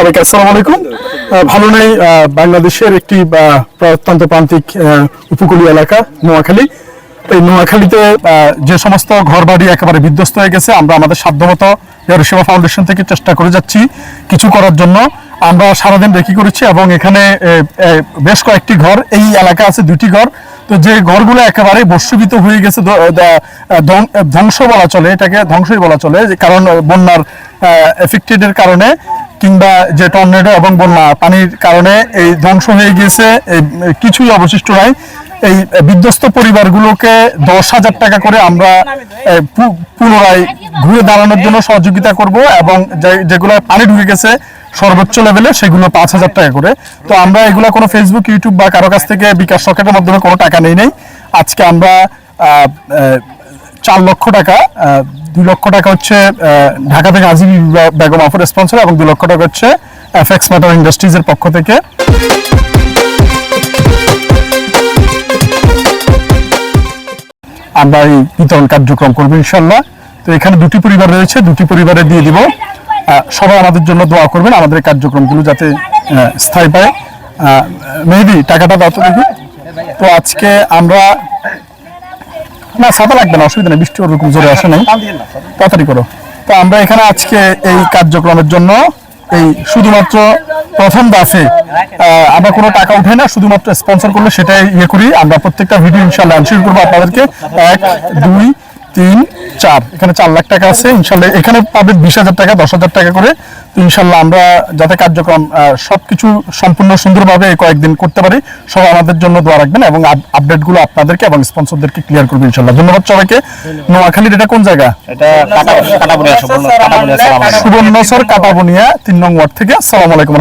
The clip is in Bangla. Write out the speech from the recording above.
সবাইকে আসসালামু আলাইকুম। ভালো নেই বাংলাদেশের একটি প্রত্যন্ত প্রান্তিক উপকূলীয় এলাকা নোয়াখালী। এই নোয়াখালীতে যে সমস্ত ঘরবাড়ি একেবারে বিধ্বস্ত হয়ে গেছে, আমরা আমাদের সাধ্যমতো সেবা ফাউন্ডেশন থেকে চেষ্টা করে যাচ্ছি কিছু করার জন্য। আমরা সারাদিন রেকি করেছি এবং এখানে বেশ কয়েকটি ঘর, এই এলাকা আছে 2টি ঘর। তো যে ঘরগুলো একেবারে বর্ষীভূত হয়ে গেছে, ধ্বংস বলা চলে, এটাকে ধ্বংসই বলা চলে, কারণ বন্যার এফেক্টেডের কারণে কিংবা যে টর্নেডো এবং বন্যা পানির কারণে এই ধ্বংস হয়ে গিয়েছে, কিছুই অবশিষ্ট নাই। এই বিধ্বস্ত পরিবারগুলোকে 10,000 টাকা করে আমরা পুনরায় ঘুরে দাঁড়ানোর জন্য সহযোগিতা করব এবং যেগুলো পানি ঢুকে গেছে সর্বোচ্চ লেভেলে সেগুলো 5,000 টাকা করে। তো আমরা এগুলো কোনো ফেসবুক, ইউটিউব বা কারো কাছ থেকে বিকাশ সকেটের মাধ্যমে কোনো টাকা নেই। আজকে আমরা 4 লক্ষ টাকা, 2 লক্ষ টাকা হচ্ছে ঢাকা থেকে আজিম বেগম আফর স্পন্সর এবং 2 লক্ষ টাকা হচ্ছে এফএক্স মোটর ইন্ডাস্ট্রিজের পক্ষ থেকে। আমরা এই বিতরণ কার্যক্রম করবো ইনশাল্লাহ। তো এখানে 2টি পরিবার রয়েছে, 2টি পরিবারে দিয়ে দিব। সবাই আমাদের জন্য দোয়া করবেন, আমাদের কার্যক্রমগুলো যাতে স্থায়ী পায়। মেহেদি, টাকাটা দাও তো দেখি। তো আজকে আমরা, না ছাতা লাগবে না, অসুবিধা নেই, বৃষ্টি ওরকম জোরে আসে নাই, তাড়াতাড়ি করো। তো আমরা এখানে আজকে এই কার্যক্রমের জন্য এই শুধুমাত্র প্রথম দাফে আমরা কোনো টাকা উঠাই না, শুধুমাত্র স্পন্সর করলে সেটাই করি। আমরা প্রত্যেকটা ভিডিও ইনশাল্লাহ শেয়ার করবো আপনাদেরকে। 1, 2, 3, 4, এখানে 4 লাখ টাকা আছে ইনশাল্লাহ। এখানে পাবেন 20,000 টাকা, 10,000 টাকা করে। তো ইনশাল্লাহ আমরা যাতে কার্যক্রম সবকিছু সম্পূর্ণ সুন্দরভাবে কয়েকদিন করতে পারি, সবাই আমাদের জন্য দোয়া রাখবেন এবং আপডেটগুলো আপনাদেরকে এবং স্পন্সরদেরকে ক্লিয়ার করবেন ইনশাল্লাহ। ধন্যবাদ সবাইকে। নোয়াখালীর এটা কোন জায়গা? এটা সুবর্ণচর কাটাবনিয়া 3 নং ওয়ার্ড থেকে। আসসালামু আলাইকুম।